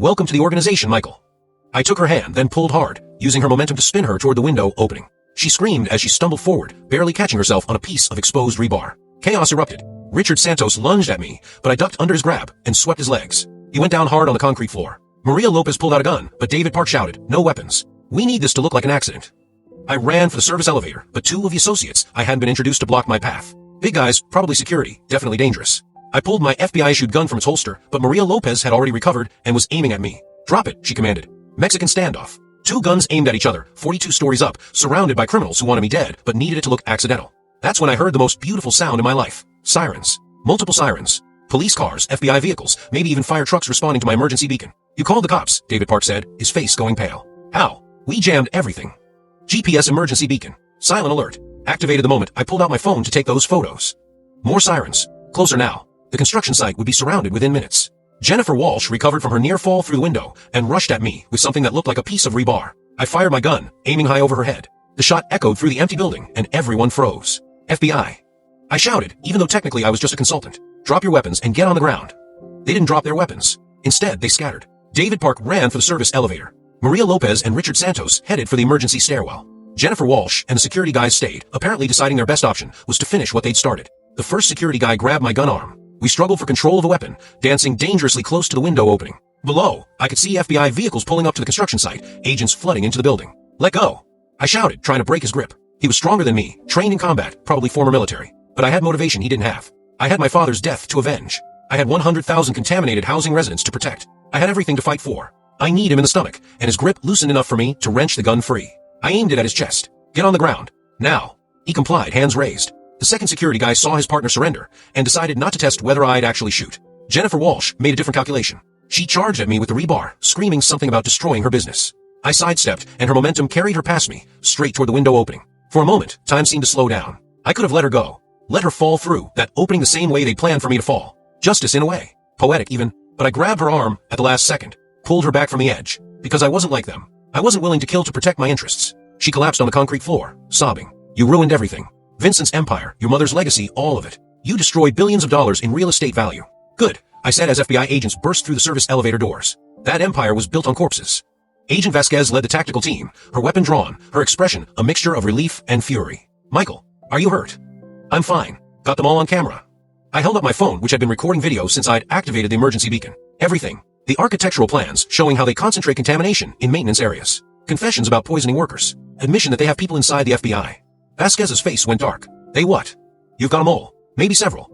Welcome to the organization, Michael. I took her hand, then pulled hard, using her momentum to spin her toward the window opening. She screamed as she stumbled forward, barely catching herself on a piece of exposed rebar. Chaos erupted. Richard Santos lunged at me, but I ducked under his grab and swept his legs. He went down hard on the concrete floor. Maria Lopez pulled out a gun, but David Park shouted, "No weapons. We need this to look like an accident." I ran for the service elevator, but two of the associates I hadn't been introduced to blocked my path. Big guys, probably security, definitely dangerous. I pulled my FBI-issued gun from its holster, but Maria Lopez had already recovered and was aiming at me. "Drop it," she commanded. Mexican standoff. Two guns aimed at each other, 42 stories up, surrounded by criminals who wanted me dead, but needed it to look accidental. That's when I heard the most beautiful sound in my life. Sirens. Multiple sirens. Police cars, FBI vehicles, maybe even fire trucks responding to my emergency beacon. "You called the cops," David Park said, his face going pale. "How?" "We jammed everything. GPS emergency beacon. Silent alert. Activated the moment I pulled out my phone to take those photos." More sirens. Closer now. The construction site would be surrounded within minutes. Jennifer Walsh recovered from her near fall through the window and rushed at me with something that looked like a piece of rebar. I fired my gun, aiming high over her head. The shot echoed through the empty building and everyone froze. "FBI." I shouted, even though technically I was just a consultant. "Drop your weapons and get on the ground." They didn't drop their weapons. Instead, they scattered. David Park ran for the service elevator. Maria Lopez and Richard Santos headed for the emergency stairwell. Jennifer Walsh and the security guys stayed, apparently deciding their best option was to finish what they'd started. The first security guy grabbed my gun arm. We struggled for control of the weapon, dancing dangerously close to the window opening. Below, I could see FBI vehicles pulling up to the construction site, agents flooding into the building. "Let go!" I shouted, trying to break his grip. He was stronger than me, trained in combat, probably former military. But I had motivation he didn't have. I had my father's death to avenge. I had 100,000 contaminated housing residents to protect. I had everything to fight for. I kneed him in the stomach, and his grip loosened enough for me to wrench the gun free. I aimed it at his chest. "Get on the ground. Now." He complied, hands raised. The second security guy saw his partner surrender and decided not to test whether I'd actually shoot. Jennifer Walsh made a different calculation. She charged at me with the rebar, screaming something about destroying her business. I sidestepped, and her momentum carried her past me, straight toward the window opening. For a moment, time seemed to slow down. I could have let her go. Let her fall through that opening the same way they planned for me to fall. Justice in a way. Poetic even. But I grabbed her arm at the last second, pulled her back from the edge. Because I wasn't like them. I wasn't willing to kill to protect my interests. She collapsed on the concrete floor, sobbing. "You ruined everything. Vincent's empire, your mother's legacy, all of it. You destroyed billions of dollars in real estate value." "Good," I said as FBI agents burst through the service elevator doors. "That empire was built on corpses." Agent Vasquez led the tactical team, her weapon drawn, her expression a mixture of relief and fury. "Michael, are you hurt?" "I'm fine. Got them all on camera." I held up my phone, which had been recording video since I'd activated the emergency beacon. Everything. The architectural plans showing how they concentrate contamination in maintenance areas. Confessions about poisoning workers. Admission that they have people inside the FBI. Vasquez's face went dark. "They what?" "You've got a mole. Maybe several.